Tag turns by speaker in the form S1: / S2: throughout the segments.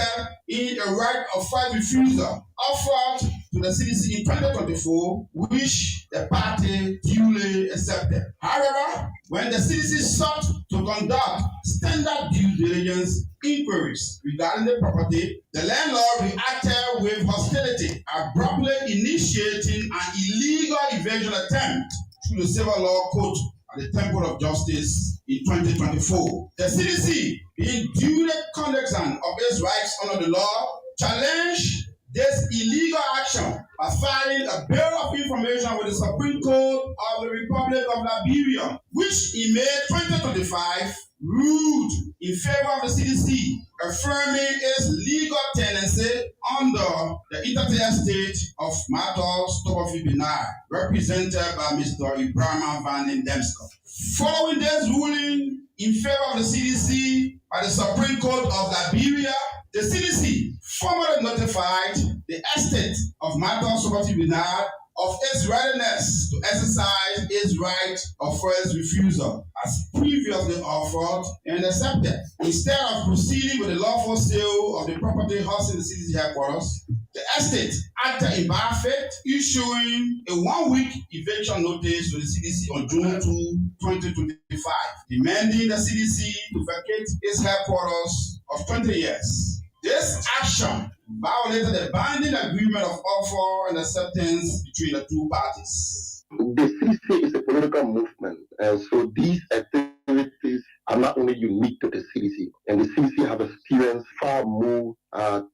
S1: resulted in a right of first refusal offered to the CDC in 2024, which the party duly accepted. However, when the CDC sought to conduct standard due diligence inquiries regarding the property, the landlord reacted with hostility, abruptly initiating an illegal evasion attempt through the civil law court at the Temple of Justice in 2024. The CDC, being duly cognizant of its rights under the law, challenged this illegal action by filing a bill of information with the Supreme Court of the Republic of Liberia, which in May 2025 ruled in favor of the CDC, affirming its legal tenancy under the Intertech Estate of Mator Stopperfield Benin, represented by Mr. Ibrahim Van den Demsker. Following this ruling in favor of the CDC by the Supreme Court of Liberia, the CDC formally notified the estate of Mator Stopperfield Benin of its readiness to exercise its right of first refusal as previously offered and accepted. Instead of proceeding with the lawful sale of the property housing the CDC headquarters, the estate acted in bad faith, issuing a 1-week eviction notice to the CDC on June 2, 2025, demanding the CDC to vacate its headquarters of 20 years. This action violated the binding agreement of offer and acceptance between the two parties.
S2: The CDC is a political movement, and so these activities are not only unique to the CDC, and the CDC have experienced far more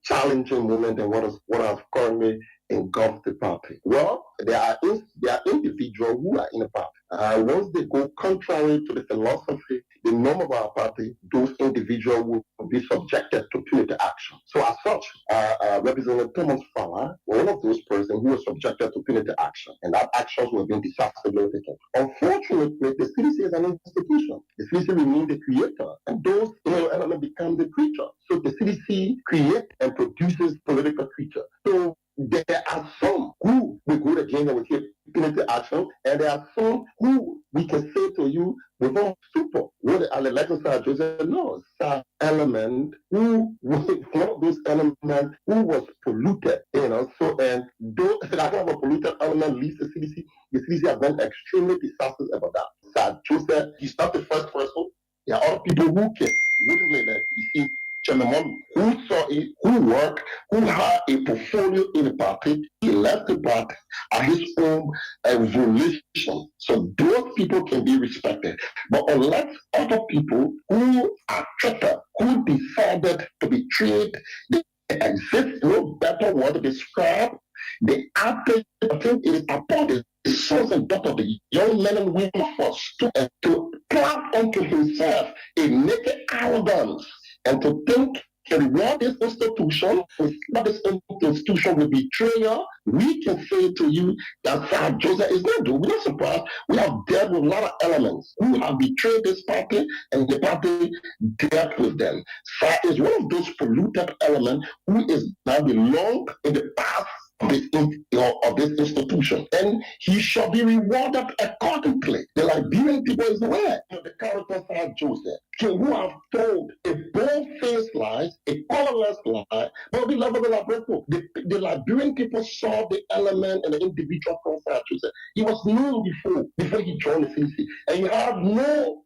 S2: challenging moments than what have currently engulfed the party. Well, there are individuals who are in the party. Once they go contrary to the philosophy, the norm of our party, those individuals will be subjected to punitive action. So as such, Representative Thomas Fowler was one of those persons who was subjected to punitive action, and that actions were being disastrously taken. Unfortunately, the CDC is an institution. The CDC remains the creator, and those elements become the creature. So the CDC creates and produces political creatures. So there are some who will go against and will take punitive action, and there are some who we can say to you without super. What the legislature Joseph knows, element who was one of those elements who was polluted, So and though that kind of a polluted element leaves the CDC have been extremely disastrous about that. Sir Joseph, he's not the first person. There are other people who can willingly that you see. Chairman who saw it, who worked, who had a portfolio in the party, he left the party at his own volition. So those people can be respected. But unless other people who are traitor, who decided to betray, they exist no better word to describe. The acting, I think it is upon the sons and daughters of the young men and women first to clap unto himself a naked arrogance. And to think and reward this institution, not this institution will betray you, we can say to you that Sir Joseph is not doing. We're not surprised. We have dealt with a lot of elements who have betrayed this party, and the party dealt with them. Sir is one of those polluted elements who is now belong in the past of this institution, and he shall be rewarded accordingly. The Liberian people is aware of the character Sir Joseph, who have told a bold-faced lie, a colorless lie, but beloved the Liberian people saw the element and the individual from Sir Joseph. He was known before he joined the CDC, and he had no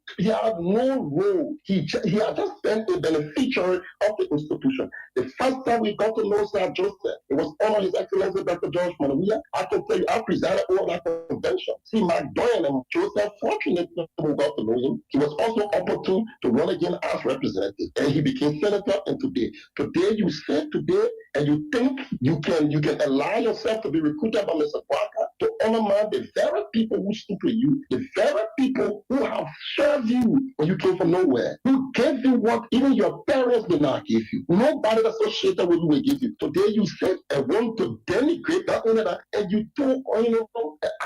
S2: role. He had just been a beneficiary of the institution. The first time we got to know Sir Joseph, it was under His Excellency Dr. George Manawiya. I can tell you, I presided over that convention. See, Mark Doyen and Joseph, fortunately, we got to know him. He was also opportune to run again as representative, and he became senator. And today you say today, and you think you can allow yourself to be recruited by Mr. Parker to honor the very people who stood to you, the very people who have served you when you came from nowhere, who gave you what even your parents did not give you. Nobody associated with you will give you. Today you said and want to denigrate that only that, and you took an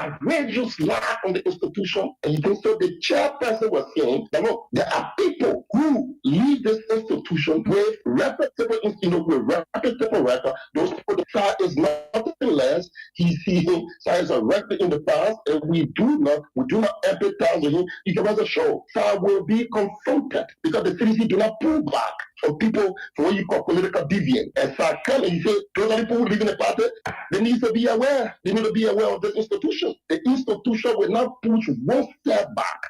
S2: outrageous lie on the institution, and you think so. The chairperson was saying that look, there are people who leave this institution with reputable record. Those people, the trial is not less. He signs arrested in the past, and we do not empathize with him. He gives us a show. So will be confronted because the CDC do not pull back from people from what you call political deviant. And so come and you say, those are people who live in the party, they need to be aware. They need to be aware of this institution. The institution will not push one step back.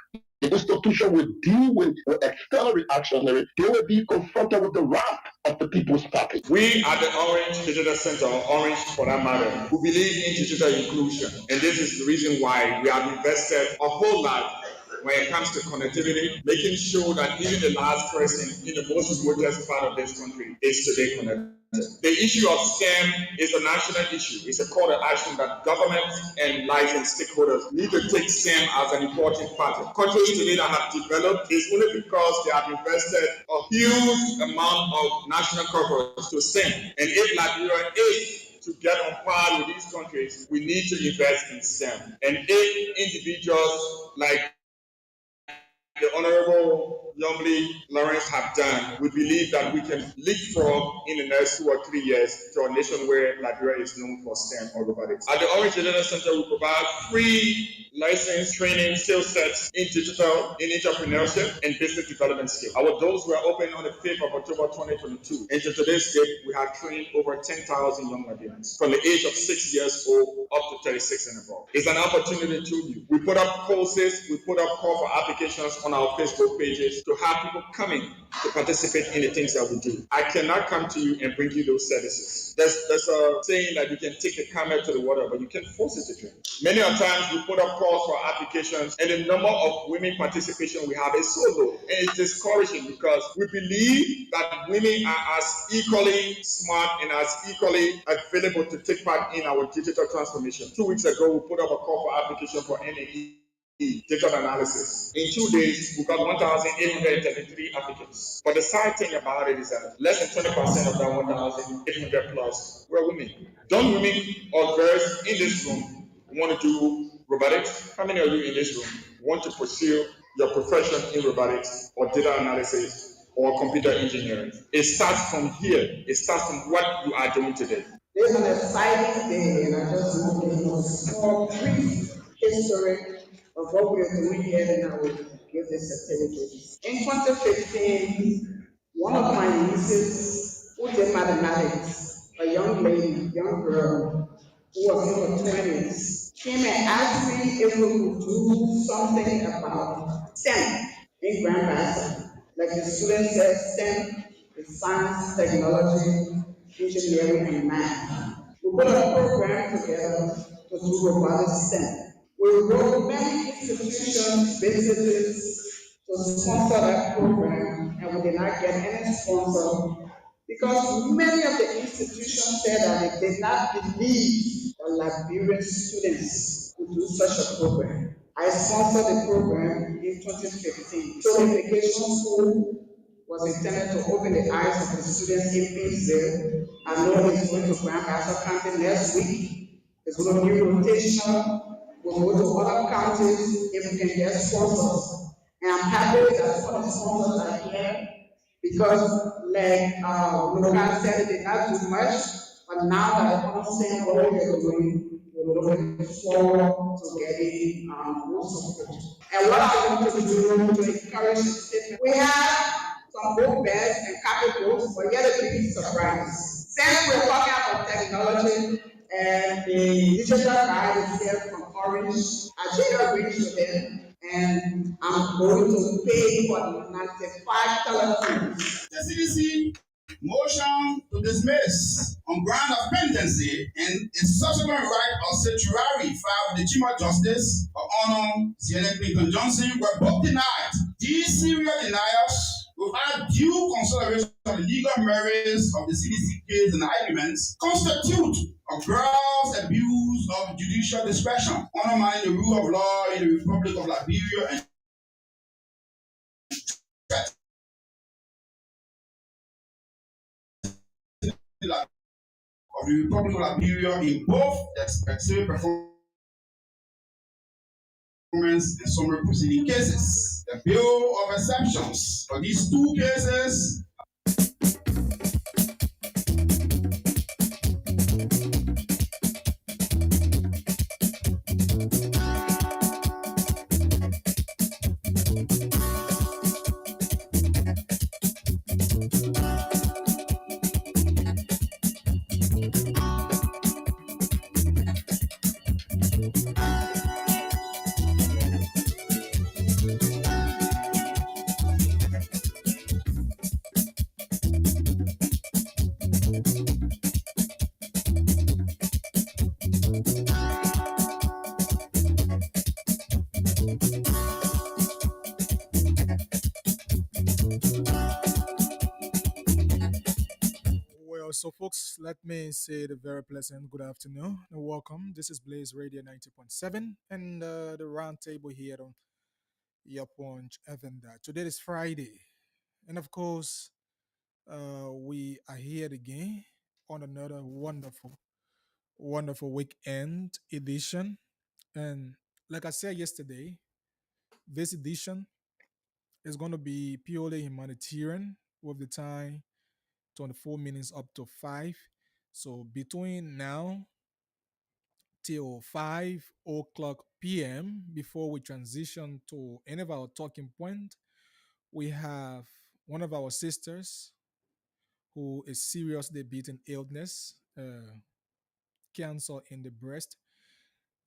S2: The institution will deal with external reaction. They will be confronted with the wrath of the People's Party.
S3: We at the Orange Digital Center, or Orange for that matter, who believe in digital inclusion. And this is the reason why we have invested a whole lot when it comes to connectivity, making sure that even the last person in the most remotest part of this country is today connected. The issue of STEM is a national issue. It's a call to action that governments and licensed stakeholders need to take STEM as an important part. Countries today that have developed is only because they have invested a huge amount of national corpus to STEM. And if Liberia is to get on par with these countries, we need to invest in STEM. And if individuals like the Honorable Youngly Lawrence have done, we believe that we can leapfrog in the next 2 or 3 years to a nation where Liberia is known for STEM or robotics. At the Orange Digital Center, we provide free license training skill sets in digital, in entrepreneurship, and business development skills. Our doors were opened on the 5th of October 2022. And to today's date, we have trained over 10,000 young Liberians from the age of 6 years old up to 36 and above. It's an opportunity to you. We put up courses, we put up call for applications on our Facebook pages to have people coming to participate in the things that we do. I cannot come to you and bring you those services. There's a saying that you can take the camel to the water, but you can't force it to drink. Many of times we put up calls for applications, and the number of women participation we have is so low. And it's discouraging because we believe that women are as equally smart and as equally available to take part in our digital transformation. 2 weeks ago, we put up a call for application for NAE digital analysis. In 2 days, we got 1,833 applicants. But the sad thing about it is that less than 20% of that 1,800 plus were women. Don't women or girls in this room want to do robotics? How many of you in this room want to pursue your profession in robotics or data analysis or computer engineering? It starts from here. It starts from what you are doing today.
S4: This is an exciting day, and I just want to give a small brief history of what we are doing here, and I will give this certificate. In 2015, one of my nieces who did mathematics, a young lady, young girl, who was in her 20s, came and asked me if we could do something about STEM in Grand Bassa. Like the student said, STEM is science, technology, engineering, and math. We put a program together to do robotic STEM. We wrote many institutions, businesses to sponsor that program, and we did not get any sponsor because many of the institutions said that they did not believe that Liberian students would do such a program. I sponsored the program in 2015. So the Vacation School was intended to open the eyes of the students in Pittsburgh. I know it's going to Grand Bassa County next week. It's going to be rotational. We'll go to other counties if we can get sponsors. And I'm happy that some of the sponsors are here because, like Lucas said, they did not do much, but now that I understand what we're doing, we're looking forward to getting more support. And what I want to do to encourage the statement, we have some book bags and copy books, but yet a big surprise. Since we're talking about technology, and the digital guide is here from Orange. I did arrange with them, and I'm going to pay for the 95 telephones.
S1: The CDC motion to dismiss on ground of pendency and a subsequent right of certiorari filed with the Chief of Justice of Honor CNN Clinton Johnson were both denied. These serial denials, without due consideration of the legal merits of the CDC case and arguments, constitute a gross abuse of judicial discretion, undermining the rule of law in the Republic of Liberia and of the Republic of Liberia in both the performance and summary proceeding cases. The bill of exceptions for these two cases
S5: So, folks, let me say the very pleasant good afternoon and welcome. This is Blaze Radio 90.7 and the roundtable here on Your Punch Evenda. Today is Friday, and of course, we are here again on another wonderful weekend edition. And like I said yesterday, this edition is going to be purely humanitarian with the time 24 minutes up to 5. So between now till 5 o'clock p.m., before we transition to any of our talking point, we have one of our sisters who is seriously beating illness, cancer in the breast.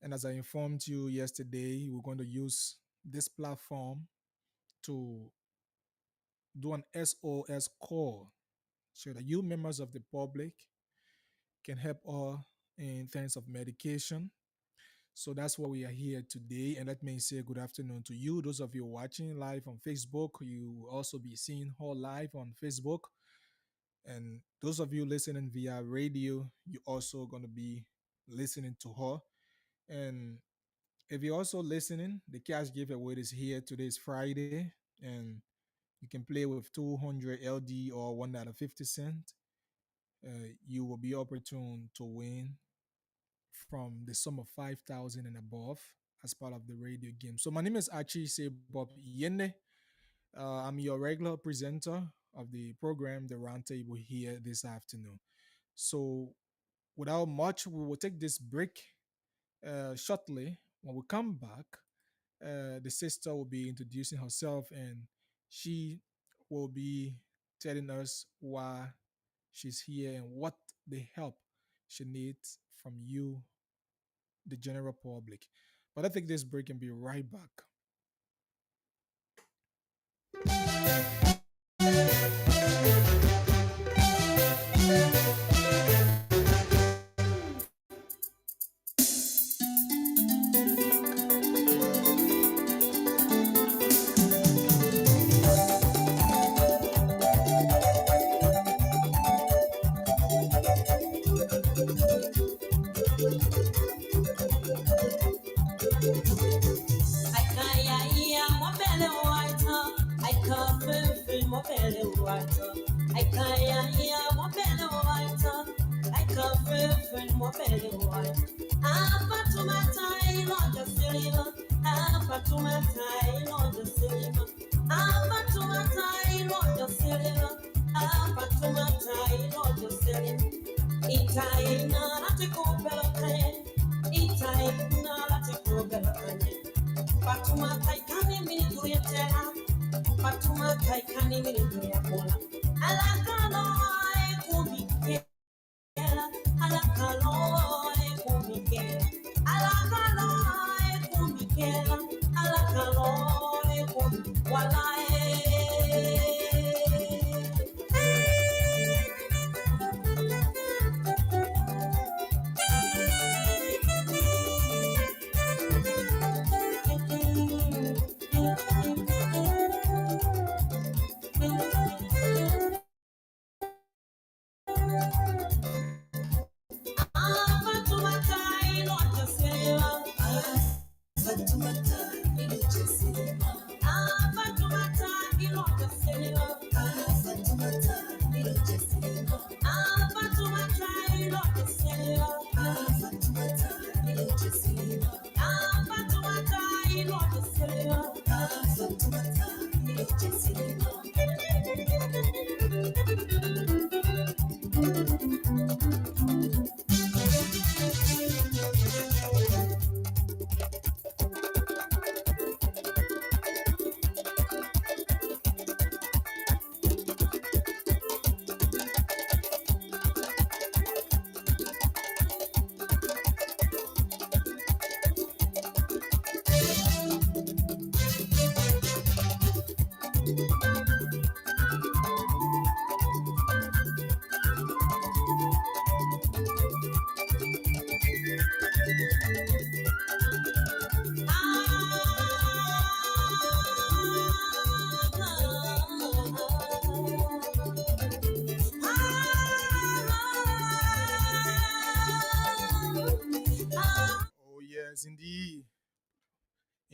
S5: And as I informed you yesterday, we're going to use this platform to do an SOS call so that you members of the public can help her in terms of medication. So that's why we are here today. And let me say good afternoon to you. Those of you watching live on Facebook, you will also be seeing her live on Facebook. And those of you listening via radio, you're also going to be listening to her. And if you're also listening, the cash giveaway is here. Today is Friday. And you can play with 200 LD or $1.50. You will be opportune to win from the sum of 5,000 and above as part of the radio game. So my name is Archie Bob Yende. I'm your regular presenter of the program, The Roundtable, here this afternoon. So without much, we will take this break shortly. When we come back, the sister will be introducing herself and she will be telling us why she's here and what the help she needs from you, the general public. But I think this break and be right back.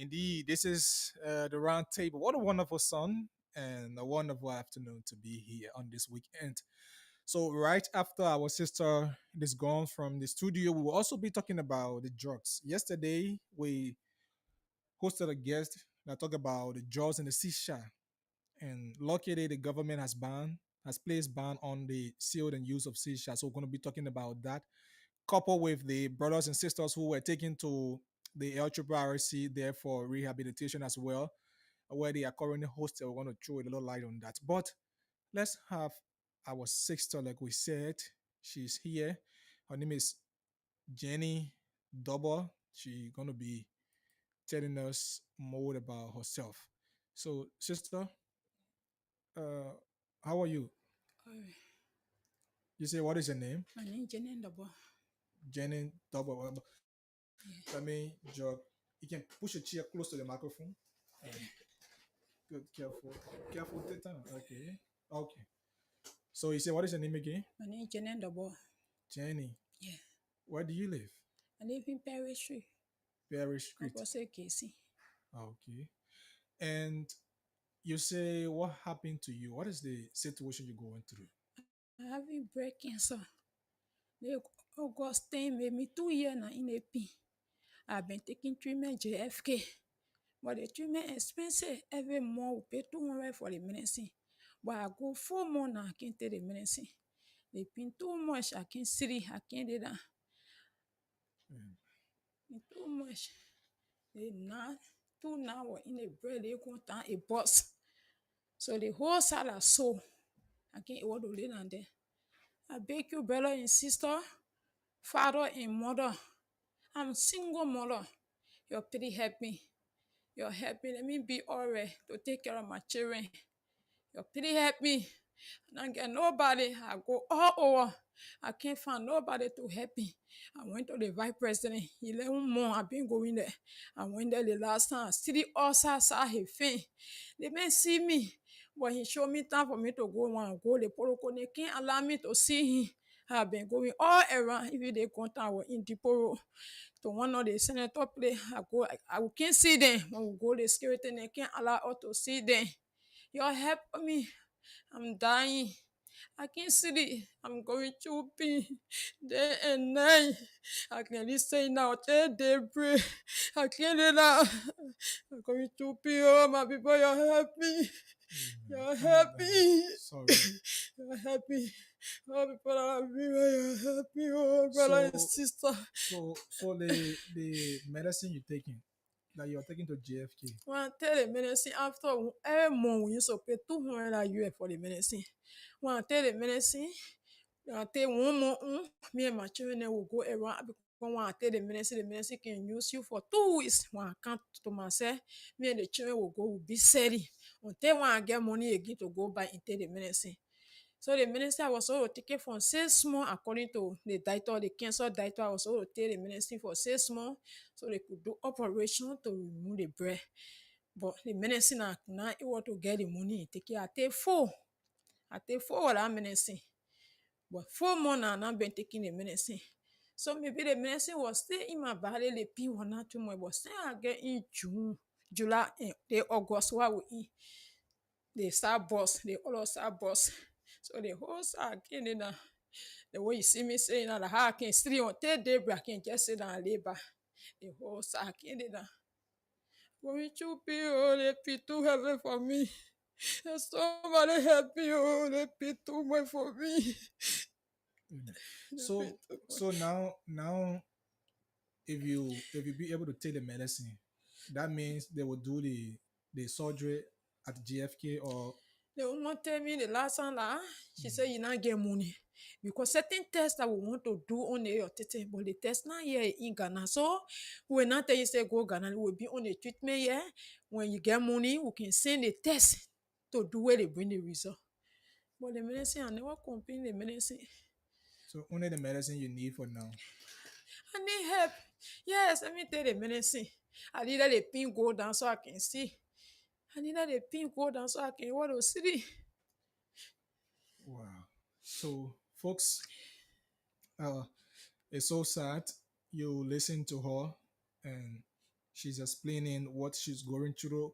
S5: Indeed, this is the round table. What a wonderful sun and a wonderful afternoon to be here on this weekend. So, right after our sister is gone from the studio, we will also be talking about the drugs. Yesterday, we hosted a guest that talked about the drugs in the shisha, and luckily, the government has placed ban on the sale and use of shisha. So, we're going to be talking about that, coupled with the brothers and sisters who were taken to the LRRC there for rehabilitation as well, where they are currently hosted. We're going to throw a little light on that. But let's have our sister, like we said. She's here. Her name is Jenny Double. She's going to be telling us more about herself. So, sister, uh, how are you?
S6: Alright.
S5: You say, what is your name?
S6: My name is Jenny Ndabo.
S5: Jenny Double.
S6: Yeah.
S5: Let me jog. You can push a chair close to the microphone. Good, careful. Careful, Teta. Okay. Okay. So you say, what is your name again?
S6: My name is Jenny Ndabo.
S5: Jenny.
S6: Yeah.
S5: Where do you live?
S6: I live in Perry Street.
S5: Perry Street.
S6: Opposite Casey.
S5: Okay. And you say, what happened to you? What is the situation you're going through?
S6: I have been breast cancer. The August 10 made me 2 years now in AP. I've been taking treatment JFK. But the treatment expensive. Every month we pay 200 for the medicine. But I go 4 months now, I can't take the medicine. They been too much. I can't see. I can't do that. It's too much. They not 2 hours in the bread. They go down a bus. So the whole salad so I can't able to lay down there. I beg you, brother and sister, father and mother. I'm single mother. Your pity help me. Your help me. Let me be alright to take care of my children. Your pity help me. I don't get nobody. I go all over. I can't find nobody to help me. I went to the vice president. 11 months I've been going there. I went there the last time. City outside saw his face. They may see me, but he showed me time for me to go when I go. The protocol, they can't allow me to see him. I've been going all around. If they contact with in Depot to one of the senator place, I can't see them. When we go the security, they can't allow us to see them. You help me. I'm dying. I can't sleep. I'm going to be day and night. I can only say now till daybreak. I can't do that. I'm going to be oh my people, you help me. You help me.
S5: Sorry.
S6: You help me. Oh people that are everywhere, you help me, oh brother and sister.
S5: So the medicine you're taking, that you're taking to JFK.
S6: When I tell the medicine, after every month we used to pay 200 US for the medicine. When I tell the medicine, I take 1 month, me and my children then will go around because when I take the medicine can use you for 2 weeks. When I come to myself, me and the children will be steady. Until when I get money again to go buy and take the medicine. So the medicine I was also taking for 6 months according to the doctor, the cancer doctor. I was also take the medicine for 6 months so they could do operation to remove the breast. But the medicine I could not able to get the money and take it. I take 4. I take 4 of that medicine. But 4 months now, I've not been taking the medicine. So maybe the medicine was still in my body, the pain was not too much, but still I get in June, July, and August, what we eat. They start bust, they all start bust. So the whole start getting down. The way you see me saying that, how I can sleep until daybreak, I can just sit down and lay back. The whole start getting down. Going to be oh, they be too heavy for me. There's somebody help me, oh, they be too much for me.
S5: So now if you be able to take the medicine, that means they will do the surgery at JFK or
S6: The woman tell me the last time that she said you not get money because certain tests that we want to do on your tete, but the test not here in Ghana. So we not tell you say go Ghana, we will be on the treatment here. When you get money, we can send the test to do where they bring the result. But the medicine, I never complain the medicine.
S5: so only the medicine you need for now.
S6: I need help. Yes, let me take the medicine. I need that the pin go down so I can see. I need that the pin go down so I can want to see.
S5: Wow. So folks, it's so sad you listen to her and She's explaining what she's going through.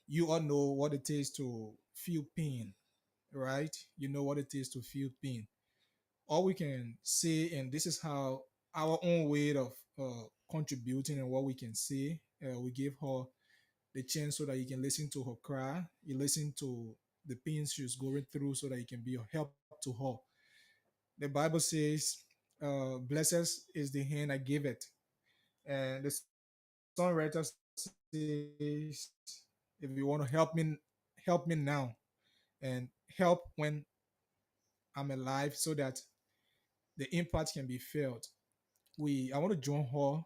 S5: You all know what it is to feel pain, right? You know what it is to feel pain. All we can say, and this is how our own way of contributing and what we can say, we give her the chance so that you can listen to her cry, you listen to the pain she's going through so that you can be a help to her. The Bible says, blessed is the hand I give it. And the songwriter says, if you want to help me now and help when I'm alive so that the impact can be felt. I want to join her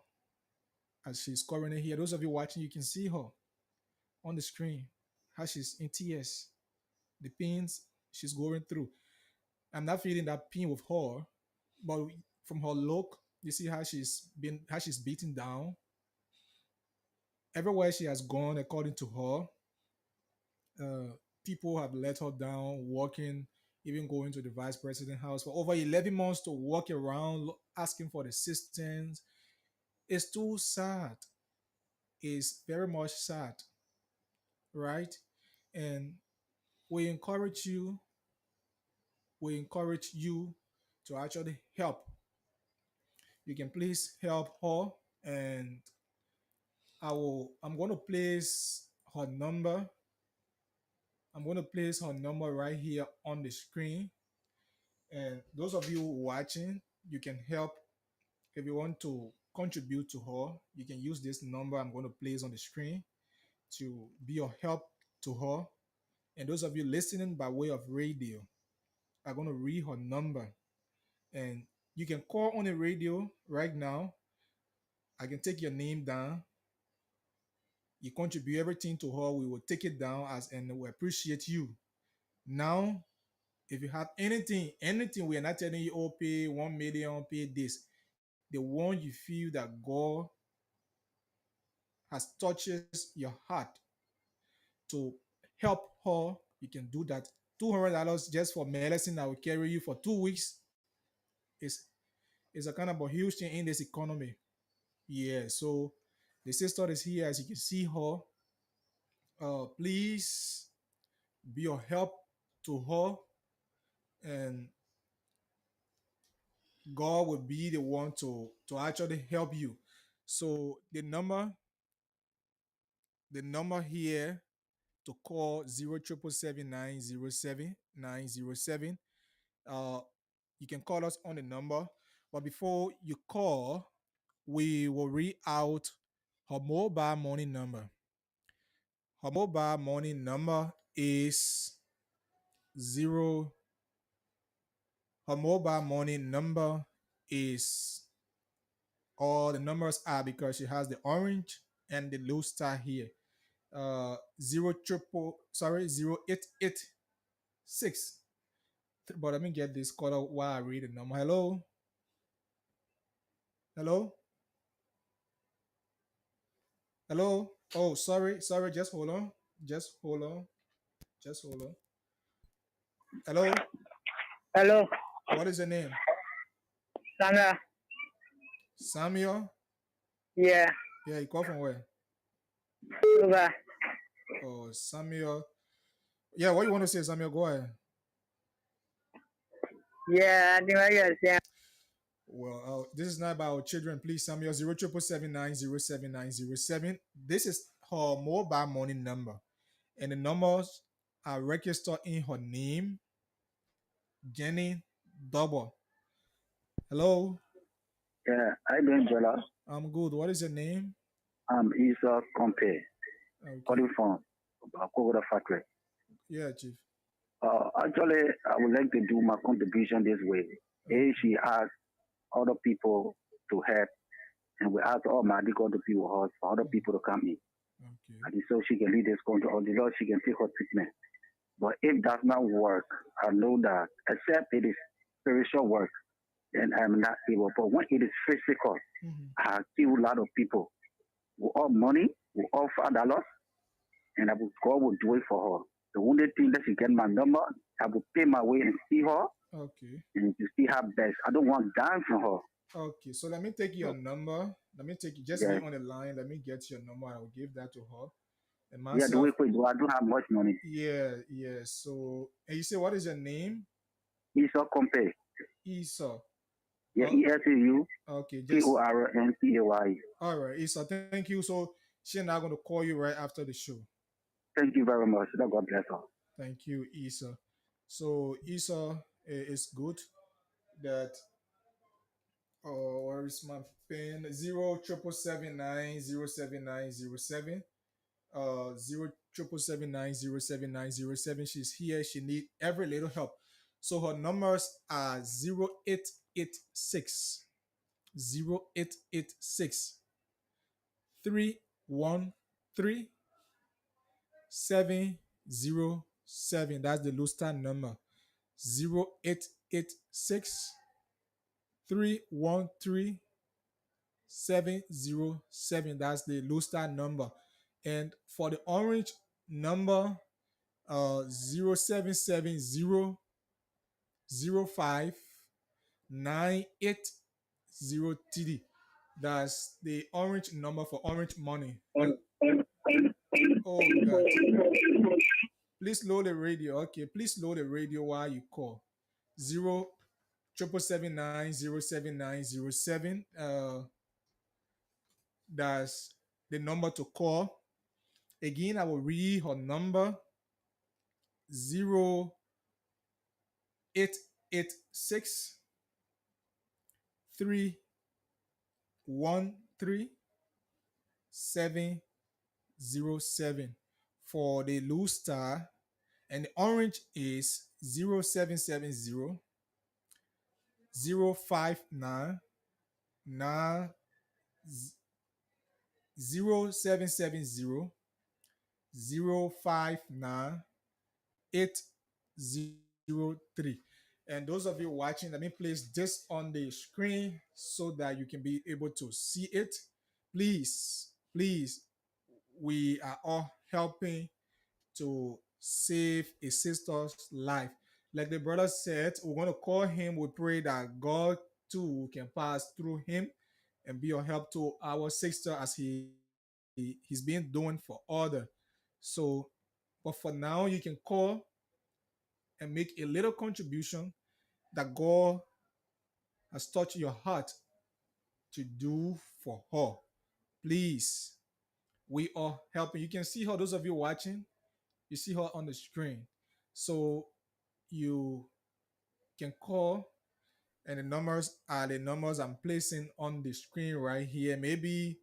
S5: as she's currently here. Those of you watching, you can see her on the screen, how she's in tears, the pains she's going through. I'm not feeling that pain with her, but from her look, you see how she's beaten down. Everywhere she has gone, according to her, people have let her down, walking, even going to the vice president house for over 11 months to walk around asking for assistance. It's too sad. It's very much sad, right? And we encourage you, we encourage you to actually help. You can please help her, and I'm going to place her number. I'm going to place her number right here on the screen. And those of you watching, you can help. If you want to contribute to her, you can use this number I'm going to place on the screen to be of help to her. And those of you listening by way of radio, I'm going to read her number. And you can call on the radio right now. I can take your name down. You contribute everything to her. We will take it down and we appreciate you. Now, if you have anything, we are not telling you, oh, pay 1 million, pay this. The one you feel that God has touches your heart to help her, you can do that. $200 just for medicine that will carry you for 2 weeks is a kind of a huge thing in this economy. Yeah, so the sister is here as you can see her. Please be a help to her, and God will be the one to actually help you. So the number here to call 0777907 907. You can call us on the number, but before you call, we will read out her mobile money number. Her mobile money number is zero. Her mobile money number is all the numbers are because she has the orange and the blue star here. 0886. But let me get this call out while I read the number. Hello? Hello? Hello? Oh, sorry. Just hold on. Just hold on. Hello?
S7: Hello,
S5: What is your name?
S7: Sandra.
S5: Samuel?
S7: Yeah,
S5: Yeah, you call from where?
S7: Sugar.
S5: Oh, Samuel. Yeah, what you want to say, Samuel? Go ahead.
S7: Yeah, I think what you're saying.
S5: Well, this is not about children. Please, Samuel, 0777907 907. This is her mobile money number. And the numbers are registered in her name, Jenny Double. Hello?
S7: Yeah, I doing Jola.
S5: I'm good. What is your name?
S7: I'm Isa Compe,
S5: Okay.
S7: calling from Bakogoda Factory.
S5: Yeah, Chief.
S7: Actually, I would like to do my contribution this way. If she has other people to help, and we ask all my other people for other people to come in.
S5: Okay.
S7: And so she can lead this country, or the Lord, she can take her treatment. But if that does not work, I know that except it is spiritual work, then I'm not able. But when it is physical, I kill a lot of people with all money, with all $5, and God will do it for her. The only thing that she get my number, I will pay my way and see her,
S5: Okay.
S7: and to see her best. I don't want dime from her.
S5: Okay. So let me take your number. Let me take you. Just be
S7: Yeah.
S5: on the line. Let me get your number. I will give that to her. And
S7: Yeah, do
S5: myself,
S7: it quick. I don't have much money.
S5: yeah, yeah. So, and you say, what is your name?
S7: Esau Compay.
S5: Esau.
S7: Yeah,
S5: Oh,
S7: ESAU
S5: okay. Just
S7: KORNPAY.
S5: all right, Esau. Thank you. So she and I are going to call you right after the show.
S7: Thank you very much. God bless all.
S5: Thank you, Esau. So Esau, is good that. Oh, where is my pen? 07779079070. 07779079070. She's here. She need every little help. So her numbers are 0886 0886 313 707. That's the Lustar number. 0886 313 707. That's the Lustar number. And for the orange number, 0770 That's the orange number for orange money. And oh God. Please load the radio. Okay, please load the radio while you call. 07779079070. That's the number to call. Again, I will read her number: 0886 313 707 for the loose star, and the orange is 0770 059 0770 059 803. And those of you watching, let me place this on the screen so that you can be able to see it. Please, please, we are all helping to save a sister's life. Like the brother said, we're going to call him. We pray that God too can pass through him and be a help to our sister as he's been doing for others. So, but for now, you can call and make a little contribution that God has touched your heart to do for her. Please, we are helping. You can see her, those of you watching, you see her on the screen. So you can call, and the numbers are the numbers I'm placing on the screen right here. Maybe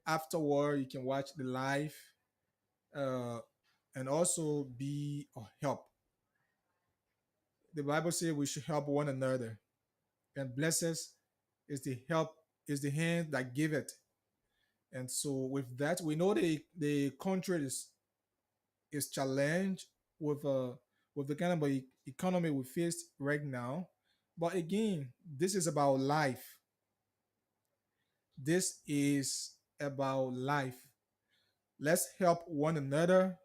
S5: afterward, you can watch the live uh, and also be a help. The Bible says we should help one another, and blessed is the help, is the hand that giveth. And so with that, we know the country is challenged with the kind of economy we face right now. But again, this is about life. This is about life. Let's help one another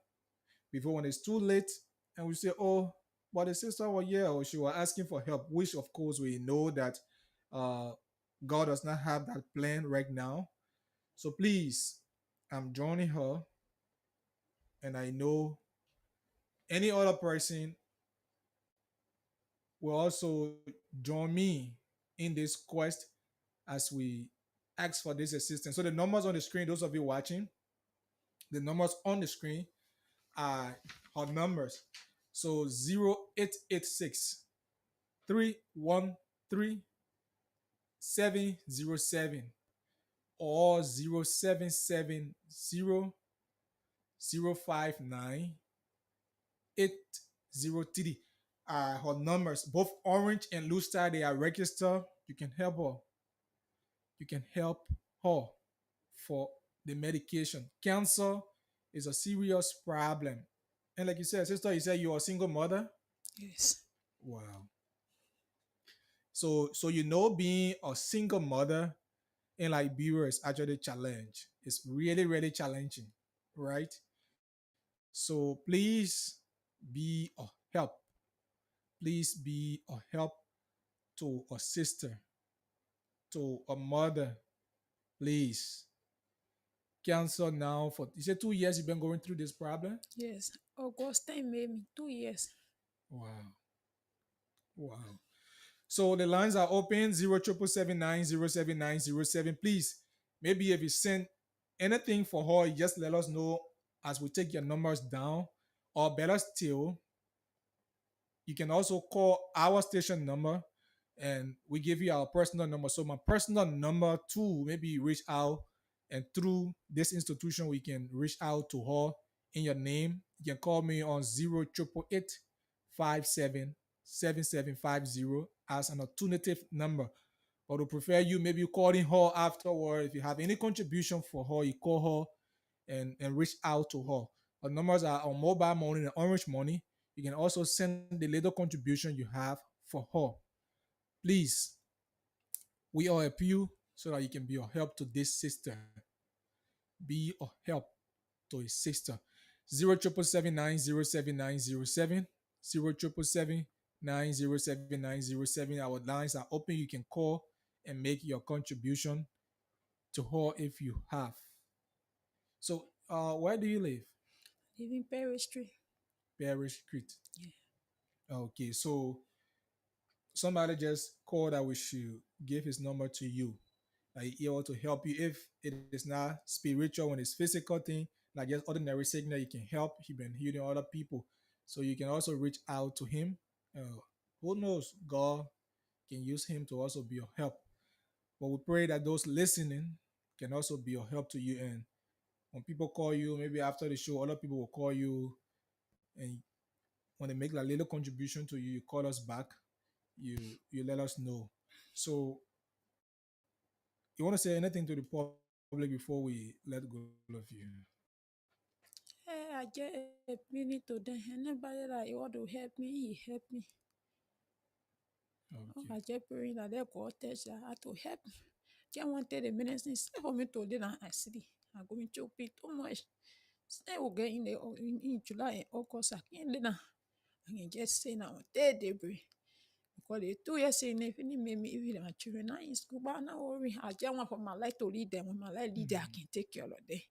S5: before when it's too late and we say, oh, but the sister was here or she was asking for help, which of course we know that uh, God does not have that plan right now. So please, I'm joining her, and I know any other person will also join me in this quest as we ask for this assistance. So the numbers on the screen, those of you watching, the numbers on the screen are her numbers. So 0886 313 707 or 0770 059 803. Her numbers, both orange and Lustar, they are registered. You can help her. You can help her for the medication. Cancer is a serious problem. And like you said, sister, you said you're a single mother.
S6: Yes.
S5: Wow. So you know, being a single mother in Liberia is actually a challenge. It's really, really challenging, right? So please be a help. Please be a help to a sister, to a mother Please cancel now. For you said 2 years you've been going through this problem.
S6: Yes, August time made me 2 years.
S5: Wow, wow. So the lines are open 07779079007. Please, maybe if you send anything for her, just let us know as we take your numbers down. Or better still, you can also call our station number and we give you our personal number. So my personal number too, maybe you reach out and through this institution we can reach out to her in your name. You can call me on 088577750 as an alternative number. But we prefer you maybe calling her afterward. If you have any contribution for her, you call her and reach out to her. Our numbers are on mobile money and orange money. You can also send the little contribution you have for her. Please, we all help you so that you can be a help to this sister. Be a help to a sister. 07779079007. 07779079007. Our lines are open. You can call and make your contribution to her if you have. So, where do you live?
S6: Live in Perry Street.
S5: Perry Street.
S6: Yeah.
S5: Okay, so somebody just called that we should give his number to you. Like he able to help you if it is not spiritual, when it's physical thing, like just ordinary sickness, you can help. He been healing other people. So you can also reach out to him. Who knows? God can use him to also be a help. But we pray that those listening can also be a help to you. And when people call you, maybe after the show, other people will call you, and when they make a little contribution to you, you call us back. You let us know. So you want to say anything to the public before we let go of you?
S6: Hey, I just help me today. Anybody that you want to help me, he help me.
S5: Okay.
S6: I just pray that they go touch that to help me. Just wanted the ministry for me to do that. I see. I'm going to pay too much. Say we get in July and August. I can't do that. I can just say now, they break. Because the 2 years in if any made me even my children are in school, but now worry. I just want for my life to lead them. When my life lead them, I can take care of them.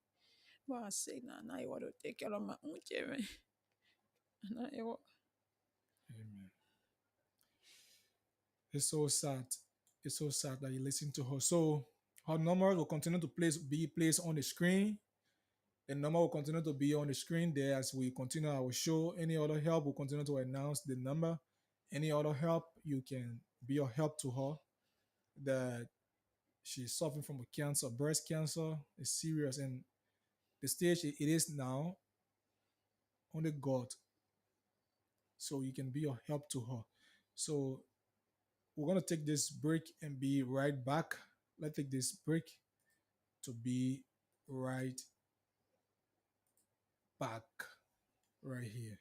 S6: But I say now I want to take care of my own children. And I want.
S5: Amen. It's so sad. It's so sad that you listen to her. So her number will continue to be placed on the screen. The number will continue to be on the screen there as we continue our show. Any other help, we'll continue to announce the number. Any other help, you can be a help to her. That she's suffering from a cancer, breast cancer. It's serious, and the stage it is now, only God. So you can be a help to her. So we're gonna take this break and be right back. Let's take this break to be right back right here.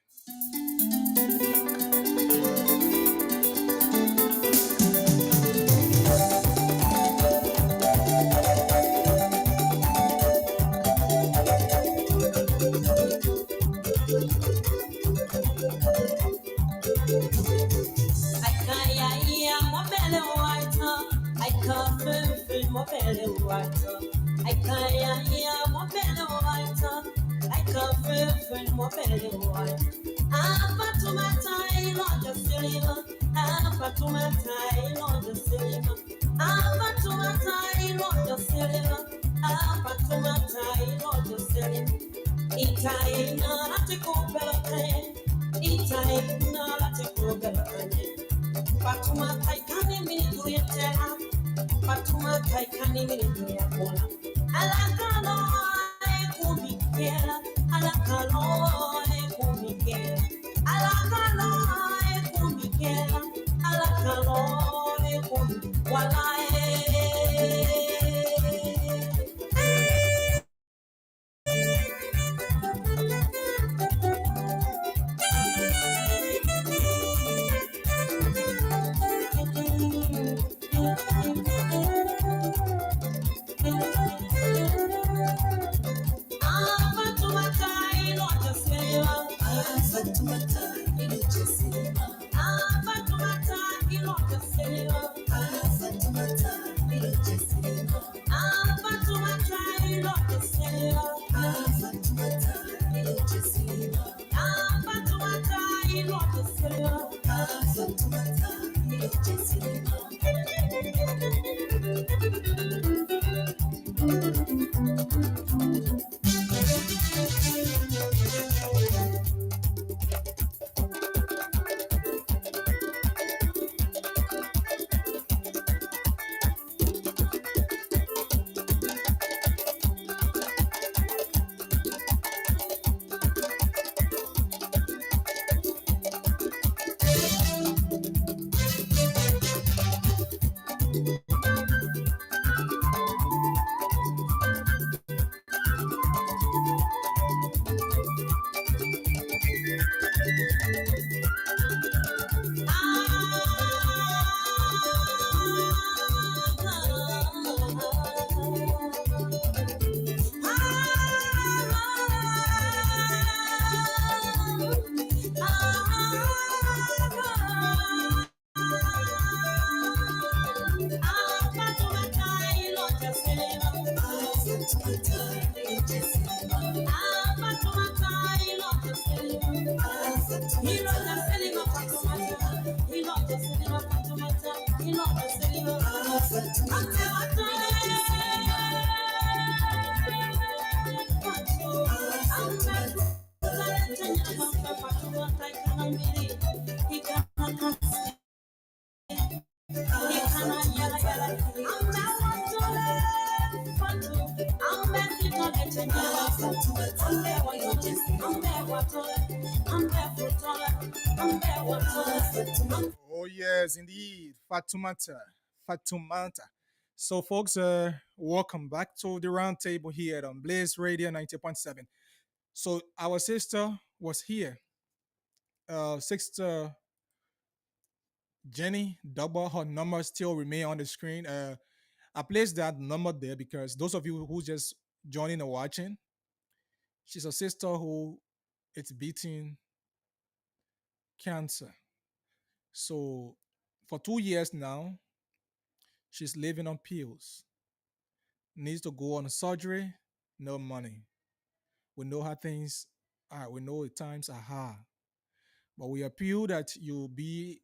S5: Oh yes, indeed, Fatumata, Fatumata. So, folks, welcome back to the round table here on Blaze Radio 90.7. So, our sister was here. Sister Jenny Double, her number still remain on the screen. I placed that number there because those of you who just joining and watching, she's a sister who it's beating cancer. So for 2 years now, she's living on pills. Needs to go on surgery, no money. We know how things are. We know the times are hard. But we appeal that you be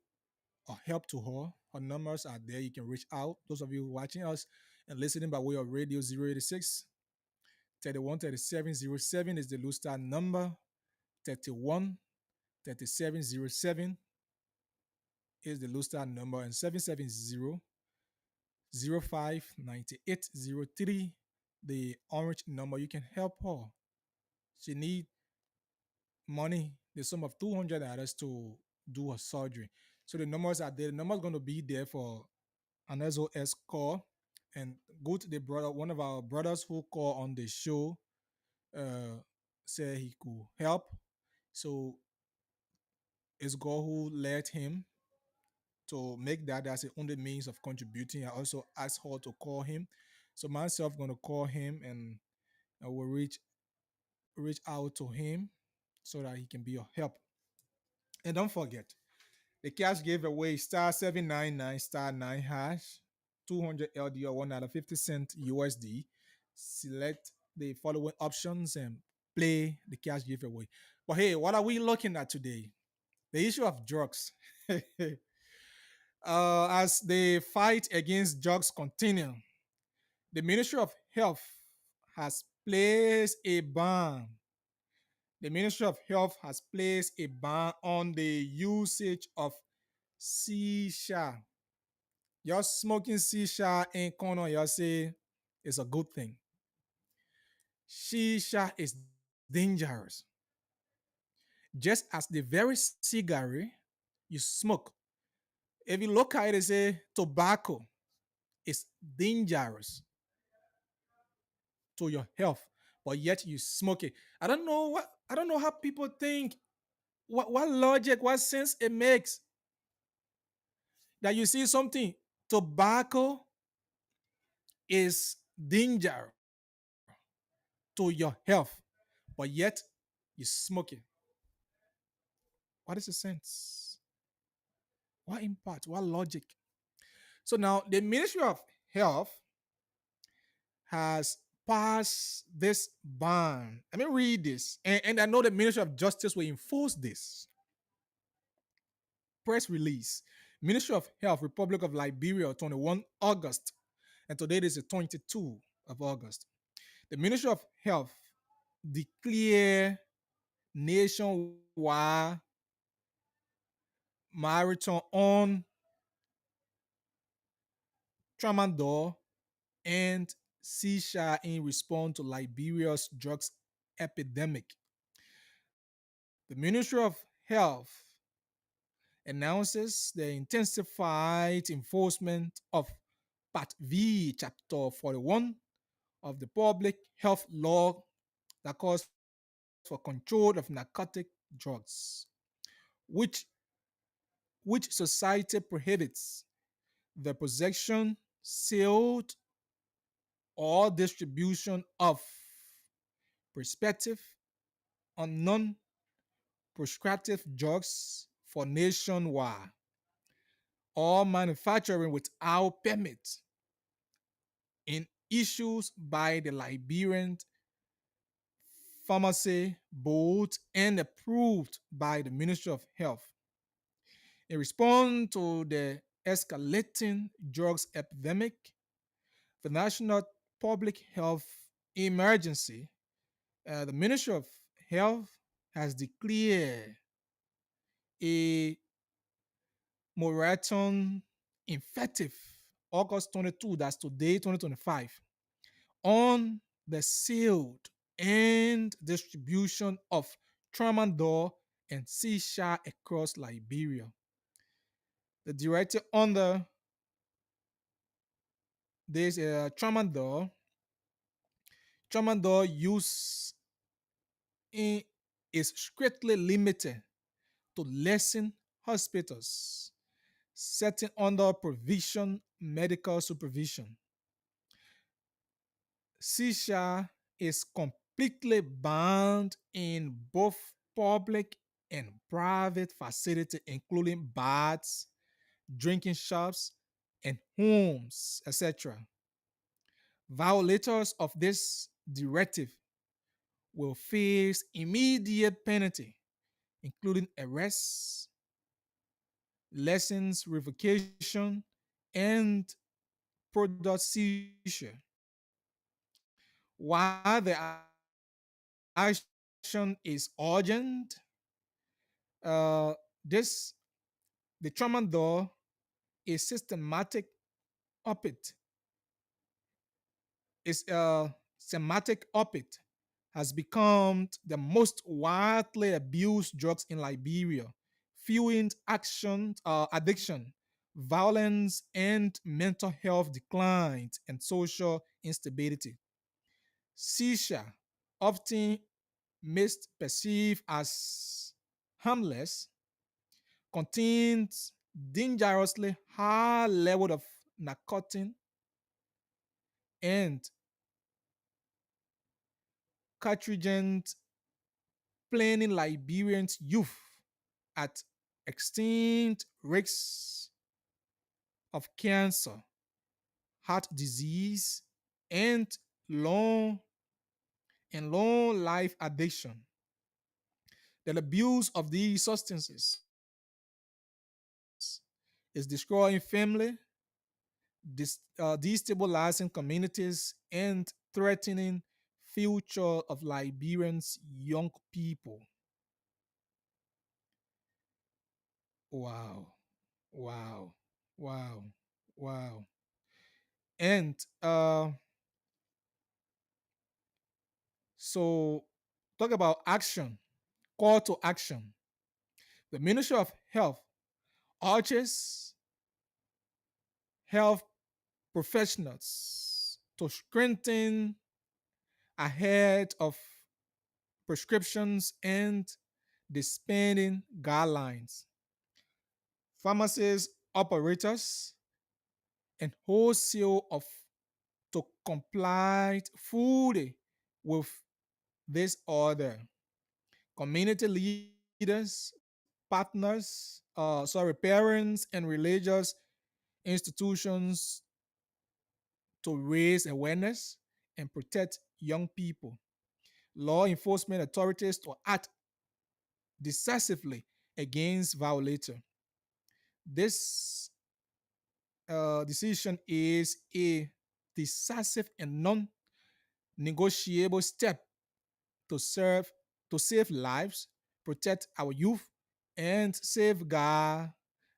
S5: a help to her. Her numbers are there. You can reach out. Those of you watching us and listening by way of radio 086 31 3707 is the Blue Star number. 31 3707 is the Blue Star number, and 770 059803 the orange number. You can help her. She need money, the sum of $200 to do her surgery. So the numbers are there. The number is going to be there for an SOS call. And go to the brother, one of our brothers who call on the show, uh, say he could help. So it's God who led him to make that as the only means of contributing. I also asked her to call him. So myself gonna call him, and I will reach out to him so that he can be of help. And don't forget, the cash giveaway star 799 star 9 hash 200 LD or $1.50 USD. Select the following options and play the cash giveaway. But hey, what are we looking at today? The issue of drugs. As the fight against drugs continue, the Ministry of Health has placed a ban. The Ministry of Health has placed a ban on the usage of shisha. You're smoking shisha in corner, you say it's a good thing. Shisha is dangerous. Just as the very cigarette you smoke, if you look at it, it say tobacco is dangerous to your health, but yet you smoke it. I don't know how people think, what logic, what sense it makes that you see something tobacco is danger to your health, but yet you smoke it. What is the sense? What impact? What logic? So now the Ministry of Health has passed this ban. Let me read this. And I know the Ministry of Justice will enforce this. Press release. Ministry of Health, Republic of Liberia, 21 August. And today is the 22 of August. The Ministry of Health declare nationwide marathon on tramadol and seizure in response to Liberia's drugs epidemic. The Ministry of Health announces the intensified enforcement of Part V, Chapter 41 of the Public Health Law that calls for control of narcotic drugs, which society prohibits the possession, sale, or distribution of prospective or non-prescriptive drugs for nationwide or manufacturing without permit in issues by the Liberian Pharmacy Board and approved by the Ministry of Health. In response to the escalating drugs epidemic, the National Public Health Emergency, the Ministry of Health has declared a moratorium effective August 22, that's today, 2025, on the sale and distribution of tramadol and seizure across Liberia. The directive under this tramadol use is strictly limited to licensed hospitals setting under provision medical supervision. Seizure is completely banned in both public and private facilities, including bars, drinking shops, and homes, etc. Violators of this directive will face immediate penalty, including arrest, license revocation, and product seizure. While the action is urgent, this the tramadol is systematic opiate is semantic opiate has become the most widely abused drugs in Liberia, fueling addiction, violence, and mental health declines and social instability. Seizure, often misperceived as harmless, contains dangerously high level of nicotine and carcinogens, planning Liberians youth at extinct risks of cancer, heart disease, and long life addiction. The abuse of these substances is destroying family, destabilizing communities, and threatening future of Liberians young people. Wow, wow, wow, wow. And so talk about action, call to action. The Ministry of Health urges health professionals to strengthen ahead of prescriptions and dispensing guidelines. Pharmacies, operators, and wholesale of to comply fully with this order. Community leaders, parents, and religious institutions to raise awareness and protect young people. Law enforcement authorities to act decisively against violators. This decision is a decisive and non-negotiable step to serve to save lives, protect our youth, and safeguard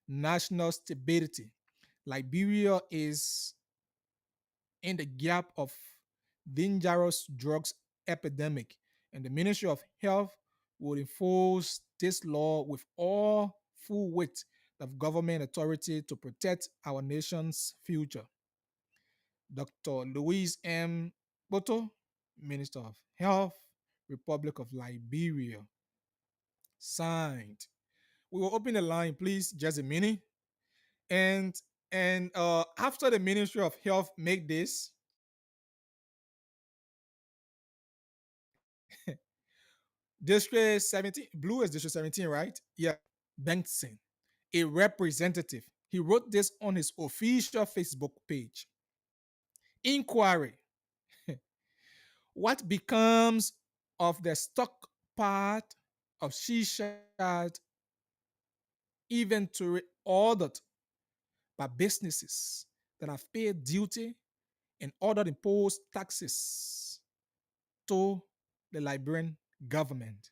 S5: national stability. Liberia is in the gap of dangerous drugs epidemic, and the Ministry of Health will enforce this law with all full weight of government authority to protect our nation's future. Dr. Louise M. Boto, Minister of Health, Republic of Liberia. Signed. We will open the line, please, just a minute. And after the Ministry of Health make this, District 17, Blue is District 17, right? Yeah. Benson, a representative. He wrote this on his official Facebook page. Inquiry. What becomes of the stock part of shisha inventory ordered by businesses that have paid duty and other imposed taxes to the Liberian government?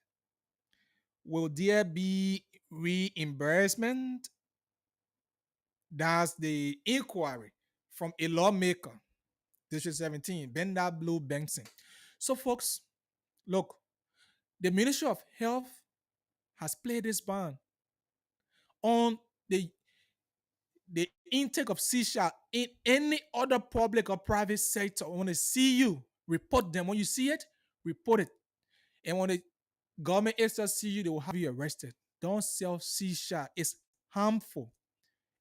S5: Will there be reimbursement? That's the inquiry from a lawmaker, District 17, Benda Blue Benson. So, folks, look, the Ministry of Health has played this ban on the intake of seashell in any other public or private sector. When they see you, report them. When you see it, report it. And when the government agents see you, they will have you arrested. Don't sell seashell. It's harmful.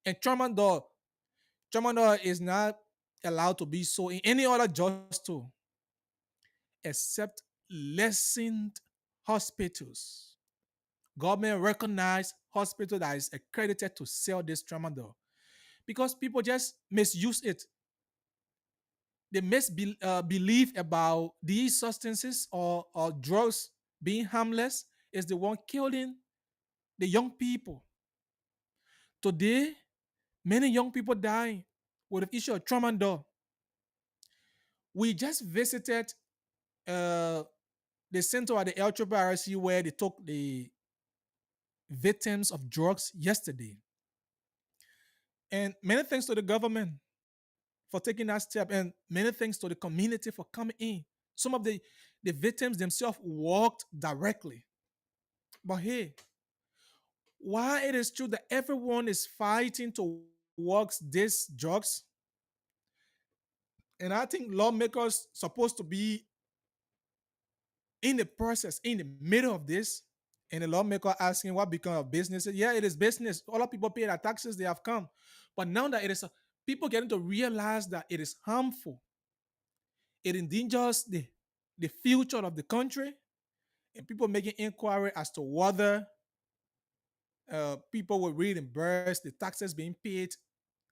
S5: And tramadol is not allowed to be sold in any other drugstore except licensed hospitals. Government recognized hospital that is accredited to sell this tramadol because people just misuse it. They misbelieve about these substances or drugs being harmless is the one killing the young people. Today, many young people dying with the issue of tramadol. We just visited the center at the LRRC where they took the victims of drugs yesterday. And many thanks to the government for taking that step, and many thanks to the community for coming in. Some of the victims themselves walked directly. But hey, while it is true that everyone is fighting towards these drugs, and I think lawmakers supposed to be in the process, in the middle of this, and the lawmaker asking what become of business. Yeah, it is business. All of people pay their taxes, they have come. But now that it is people getting to realize that it is harmful, it endangers the future of the country, and people making inquiry as to whether people will reimburse the taxes being paid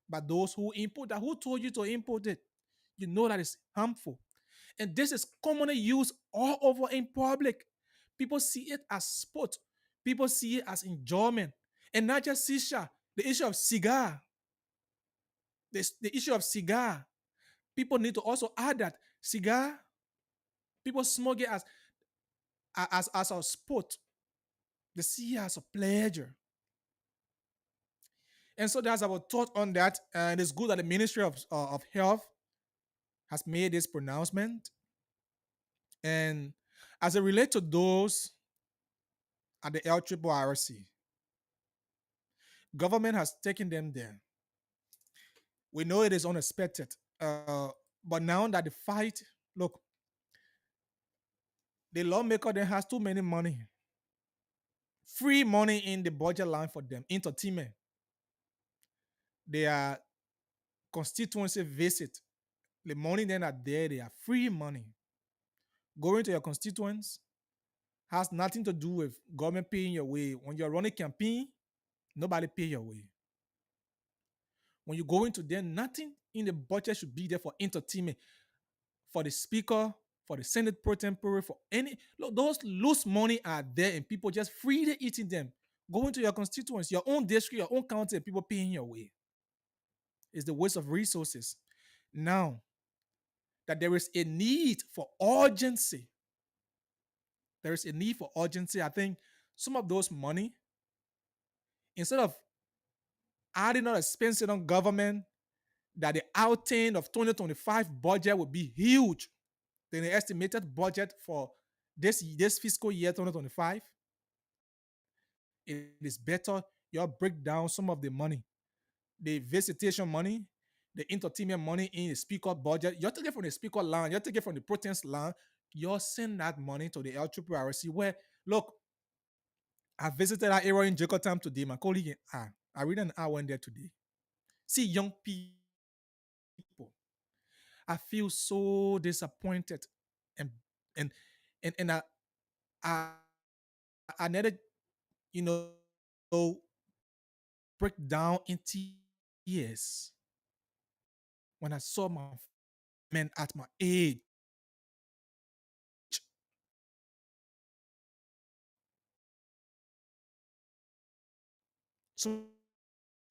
S5: by those who import that. Who told you to import it? You know that it's harmful. And this is commonly used all over in public. People see it as sport. People see it as enjoyment. And not just shisha, the issue of cigar. The issue of cigar. People need to also add that cigar, people smoke it as a sport. They see it as a pleasure. And so that's our thought on that. And it's good that the Ministry of Health has made this pronouncement. And as it relates to those at the LRRC, government has taken them there. We know it is unexpected. But now that the fight, look, the lawmaker then has too many money. Free money in the budget line for them. Entertainment. Their constituency visit. The money then are there. They are free money. Going to your constituents has nothing to do with government paying your way. When you're running campaign, nobody pay your way. When you go into there, nothing in the budget should be there for entertainment, for the speaker, for the Senate pro tempore, for any. Look, those loose money are there and people just freely eating them. going to your constituents, your own district, your own county, and people paying your way. It's the waste of resources. Now that there is a need for urgency, there is a need for urgency. I think some of those money, instead of adding on expenses on government, that the outing of 2025 budget would be huge than the estimated budget for this fiscal year 2025. It is better you break down some of the money, the visitation money, the entertainment money in the speaker budget. You're taking from the speaker line, you're taking from the protest line, you're sending that money to the LRRC where, look, I visited that area in Jacob today. My colleague, I read I went there today. See young people. I feel so disappointed, and and and I I needed, you know, break down in tears when I saw my men at my age. Some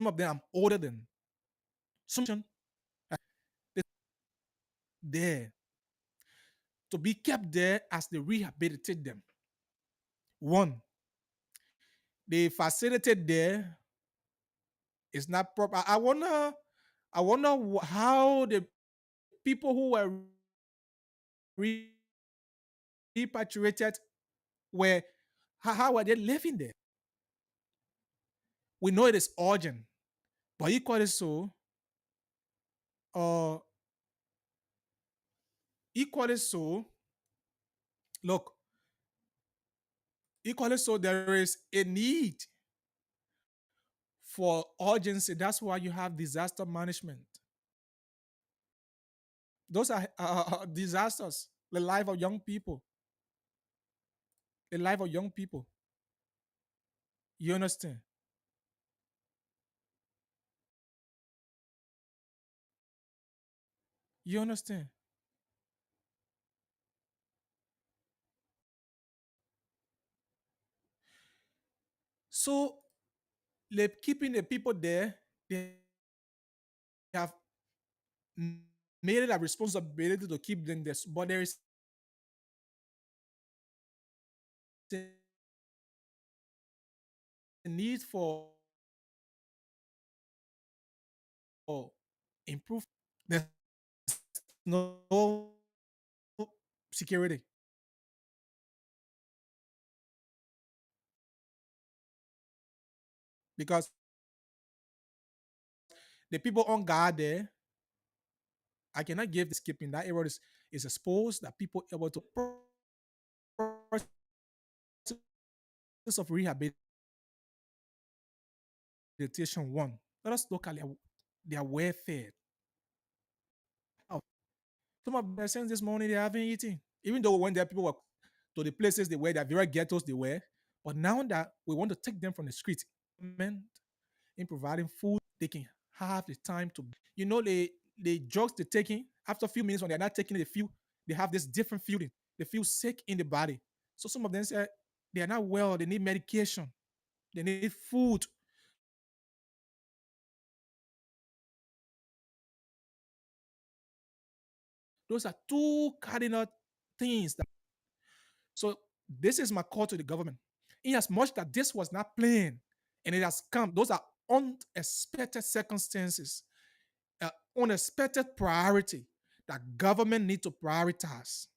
S5: of them I'm older than. Some there to be kept there as they rehabilitate them. One, the facility there is not proper. I wonder how the people who were repatriated were, how were they living there? We know it is urgent, but equally so, uh, equally so, look, equally so, there is a need for urgency. That's why you have disaster management. Those are disasters, the life of young people, the life of young people. You understand? You understand? So, keeping the people there, they have made it a responsibility to keep them there. But there is a need for improve. There's no security because the people on guard there, I cannot give this keeping that area is exposed, that people able to process of rehabilitation. One, let us look at their welfare. Some of the persons this morning they haven't eaten, even though when their people were to the places they were, the very ghettos they were. But now that we want to take them from the street, in providing food, they can have the time to, the drugs they're taking. After a few minutes, when they're not taking it, they have this different feeling. They feel sick in the body. So some of them say they are not well. They need medication. They need food. Those are two cardinal things. So this is my call to the government. In as much that this was not planned and it has come, those are unexpected circumstances, unexpected priority that government need to prioritize.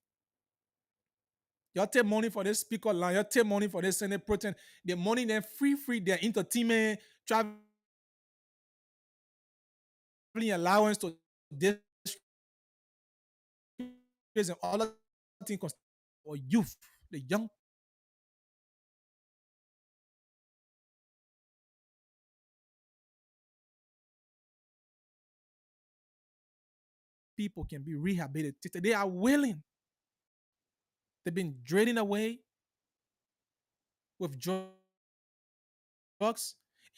S5: You take money for this speaker line, you take money for this Senate protein, the money then free their entertainment, traveling allowance to this and all of things for youth, the young people can be rehabilitated. They are willing. They've been draining away with drugs,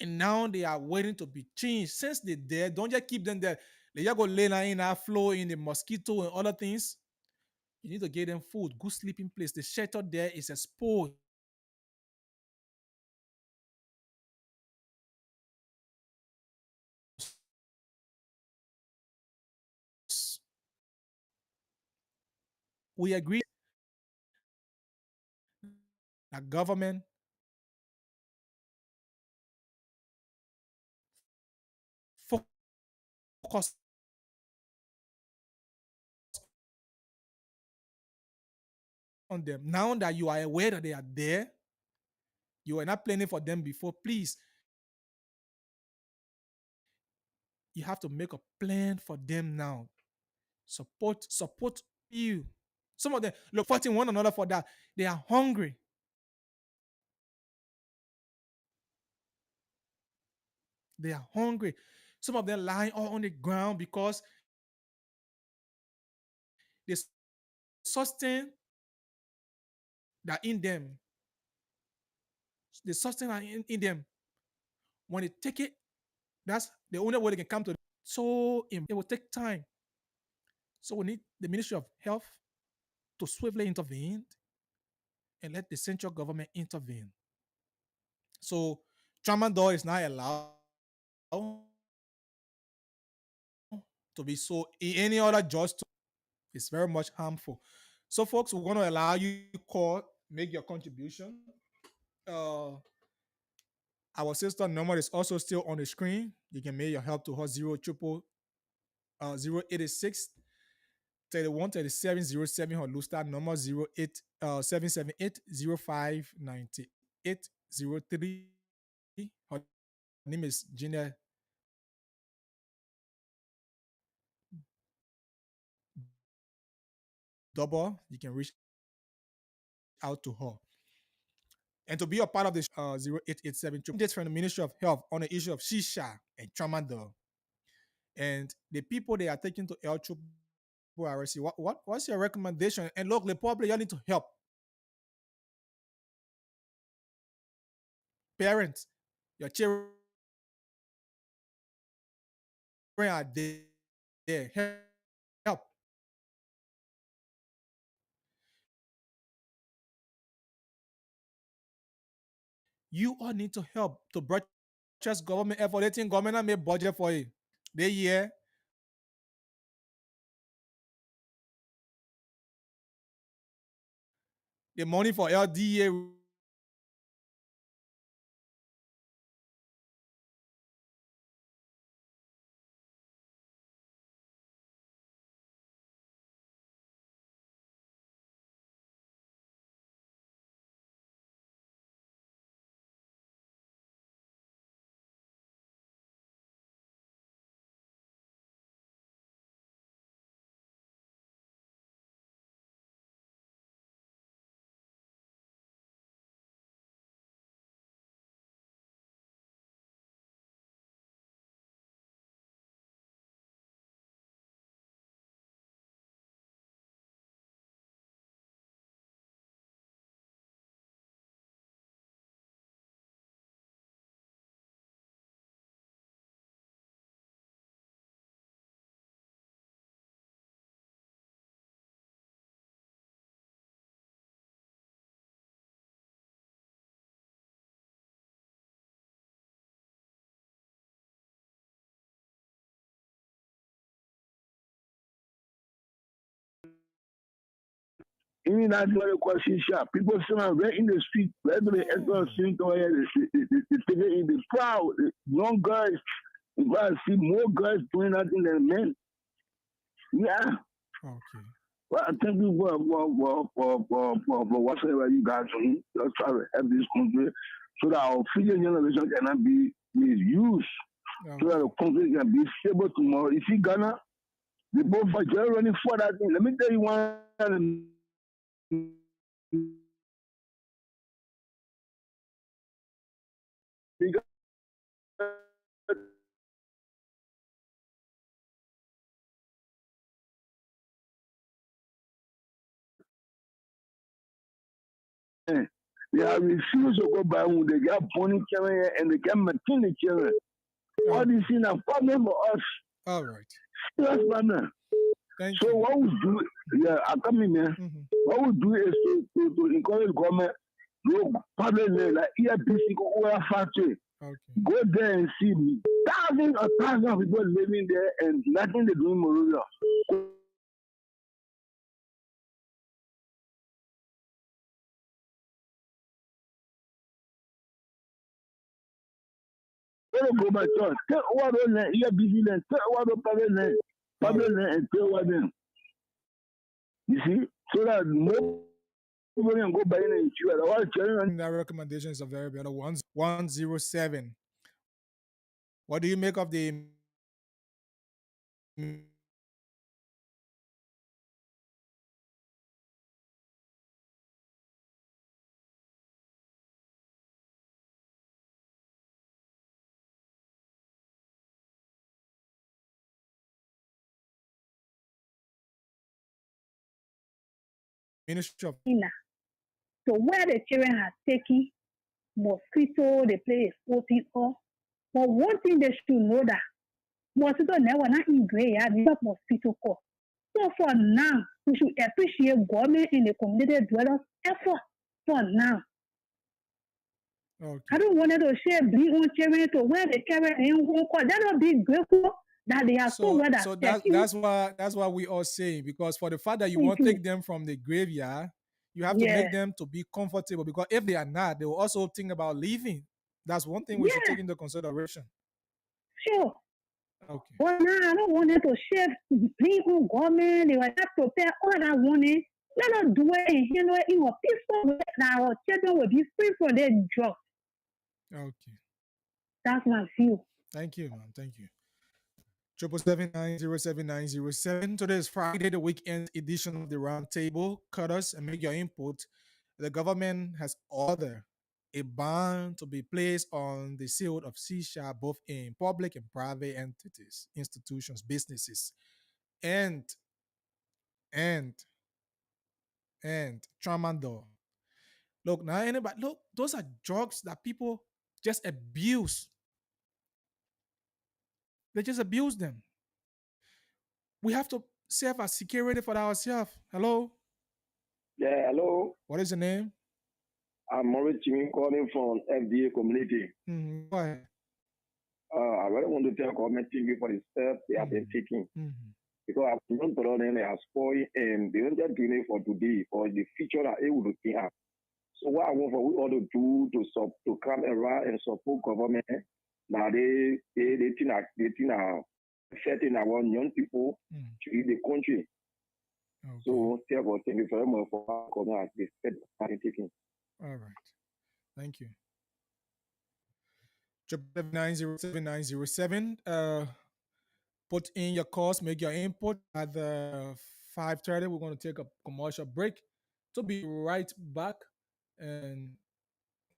S5: and now they are waiting to be changed. Since they're there, don't just keep them there. They just go lay in that floor in the mosquito and other things. You need to give them food, good sleeping place. The shelter there is exposed. we agree that government focus on them. Now that you are aware that they are there, you are not planning for them before, please, you have to make a plan for them now. Support you. Some of them look fighting one another for that. They are hungry. They are hungry. Some of them lying all on the ground because they sustain that in them. The sustain that in them. When they take it, that's the only way they can come to. So it will take time. So we need the Ministry of Health to swiftly intervene and let the central government intervene. So tramadol is not allowed to be sold in any other drugs. It's very much harmful. So folks, we're going to allow you to call, make your contribution. Our sister number is also still on the screen. You can make your help to her 086 31 37 07 or Lustar number 08 778 0598 03. Her name is Gina Double. You can reach out to her. And to be a part of this 0887 updates from the Ministry of Health on the issue of shisha and tramadol. And the people they are taking to El Chupo RSC, what's your recommendation? And look, the public, you need to help. Parents, your children are there. Help. You all need to help to broadcast government effort. They think government make budget for it. They hear the money for LDA
S8: Even that very question sharp. People still are right in the street, right to the end of the street, they in the crowd, young guys. If I see more guys doing that than men. Yeah.
S5: Okay.
S8: Well, I thank you for whatever you guys are doing. Just try to help this country so that our future generation cannot be misused. So that the country can be stable tomorrow. You see Ghana, they both are just running for that thing. Let me tell you one. They have refused to go by when they get pony children and they get maternity children. All these things are problem for us.
S5: All right.
S8: Serious partner.
S5: Thank
S8: So
S5: you.
S8: what we do, yeah, I come in there. What we do is to encourage government, go public like ERPC, go factory.
S5: Okay.
S8: Go there and see thousands of people living there and nothing they doing Monrovia. don't go by church. Take over the land. You are busy land. Take over the public land. Public land and take over them. You see? So that no people can go by any issue.
S5: That recommendation is a very better one. 107. What do you make of the Ministry of
S9: So where the children are taking mosquito, the place is open up. But one thing they should know that mosquito never not in gray because mosquito call. So for now, we should appreciate government and the community dwellers' effort for now.
S5: Okay.
S9: I don't want to share bring on children to where they carry in home call. That will be grateful that they are so well
S5: so that's why we all say, because for the fact that you won't take them from the graveyard, you have to make them to be comfortable, because if they are not, they will also think about leaving. That's one thing we should take into consideration.
S9: Sure.
S5: Okay.
S9: Well, now I don't want them to share bring on government. They will not prepare all that warning. Let us do it and handle it in a peaceful way that our children will be free from their drugs.
S5: Okay.
S9: That's my view.
S5: Thank you, man. Thank you. 777-907-907. Today is Friday, the weekend edition of the Roundtable. Cut us and make your input. The government has ordered a ban to be placed on the sale of shisha, both in public and private entities, institutions, businesses, and tramadol. Look, now anybody, look, those are drugs that people just abuse. They just abuse them. We have to serve as security for ourselves. Hello?
S8: Yeah, hello.
S5: What is your name?
S8: I'm Maurice Chiming calling from FDA community.
S5: Go ahead.
S8: I really want to thank government TV for the steps they have been taking. Because I've known they have spoiled and they don't just doing it for today or the future that it will be at. So what I want for we all to do to come around and support government. Now they think setting our young people to lead the country. Okay. So therefore, thank you very much for coming at this step taking.
S5: All right. Thank you. 907-907. Put in your calls, make your input. At 5:30, we're going to take a commercial break. To be right back, and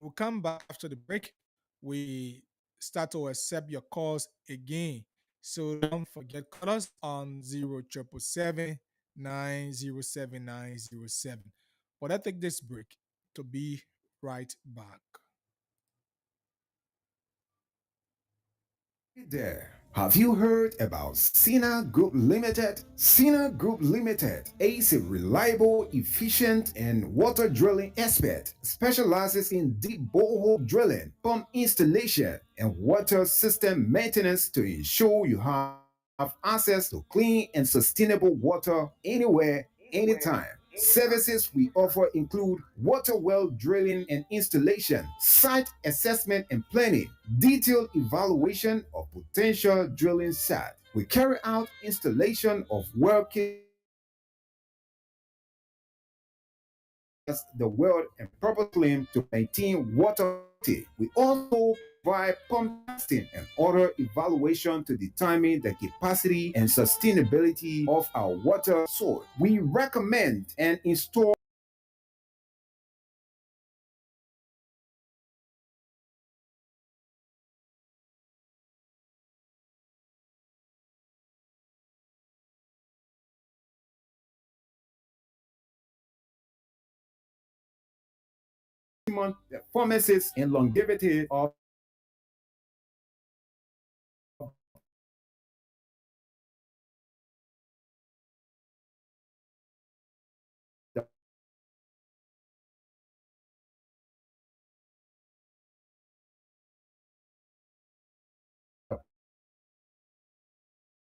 S5: we'll come back after the break. We start to accept your calls again. So don't forget, call us on 0777-907-907. But I take this break to be right back.
S10: There. Have you heard about Sina Group Limited? Sina Group Limited is a reliable, efficient, and water drilling expert. Specializes in deep borehole drilling, pump installation, and water system maintenance to ensure you have access to clean and sustainable water anywhere, anytime. Services we offer include water well drilling and installation, site assessment and planning, detailed evaluation of potential drilling site. We carry out installation of working the well and proper clean to maintain water. We also provide pump testing and other evaluation to determine the capacity and sustainability of our water source. We recommend and install performances and longevity of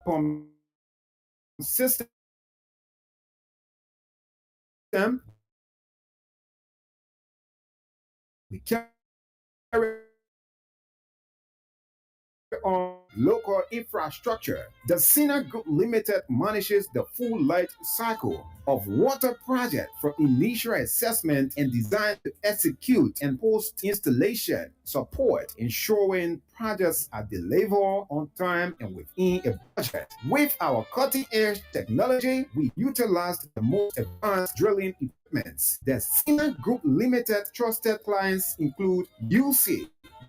S10: pump system. We carry on local infrastructure. The Sina Group Limited manages the full life cycle of water project from initial assessment and design to execute and post-installation support, ensuring projects are delivered on time and within a budget. With our cutting-edge technology, we utilized the most advanced drilling equipment. The Sina Group Limited trusted clients include UC,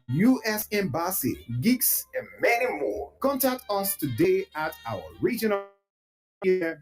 S10: U.S. Embassy, Geeks, and many more. Contact us today at our regional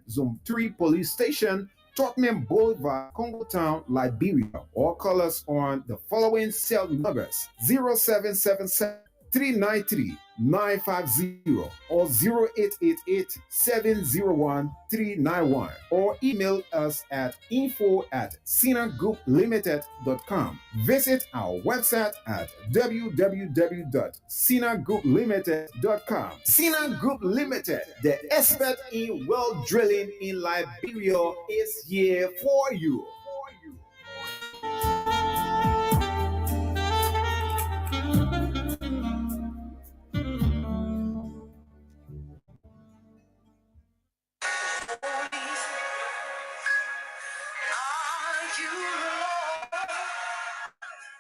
S10: Zone 3 Police Station, Tottenham Boulevard, Congo Town, Liberia, or call us on the following cell numbers: 0777 393 950 or 0888 701 391, or email us at info@sinagrouplimited.com. Visit our website at www.sinagrouplimited.com. Sina Group Limited, the expert in well drilling in Liberia, is here for you.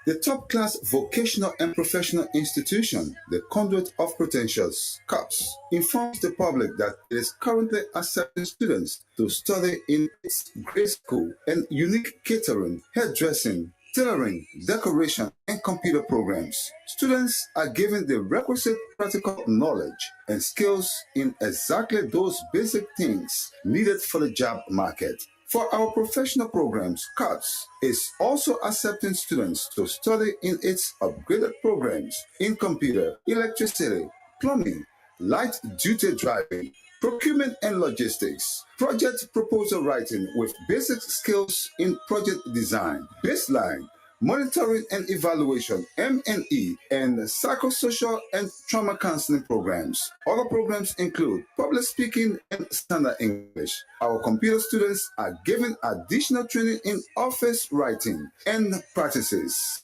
S11: The top-class vocational and professional institution, the Conduit of Potentials, CUPS, informs the public that it is currently accepting students to study in its grade school and unique catering, hairdressing, tailoring, decoration, and computer programs. Students are given the requisite practical knowledge and skills in exactly those basic things needed for the job market. For our professional programs, CUTS is also accepting students to study in its upgraded programs in computer, electricity, plumbing, light-duty driving, procurement and logistics, project proposal writing with basic skills in project design, baseline, monitoring and evaluation, M&E, and psychosocial and trauma counseling programs. Other programs include public speaking and standard English. Our computer students are given additional training in office writing and practices.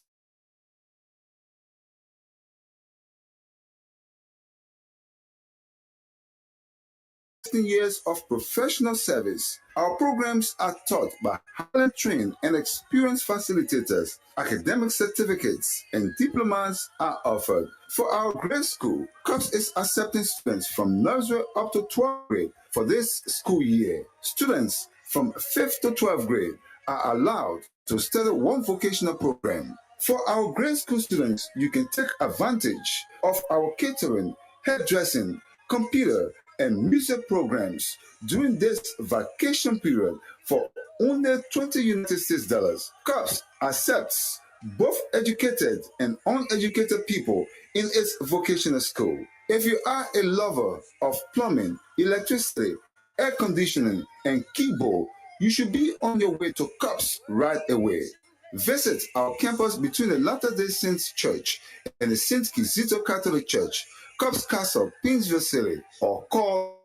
S11: Years of professional service. Our programs are taught by highly trained and experienced facilitators. Academic certificates and diplomas are offered. For our grade school, CUPS is accepting students from nursery up to 12th grade for this school year. Students from 5th to 12th grade are allowed to study one vocational program. For our grade school students, you can take advantage of our catering, hairdressing, computer, and music programs during this vacation period for only $20 United States. CUPS accepts both educated and uneducated people in its vocational school. If you are a lover of plumbing, electricity, air conditioning, and keyboard, you should be on your way to CUPS right away. Visit our campus between the Latter-day Saints Church and the St. Kizito Catholic Church, CUPS Castle, Pinsville City, or call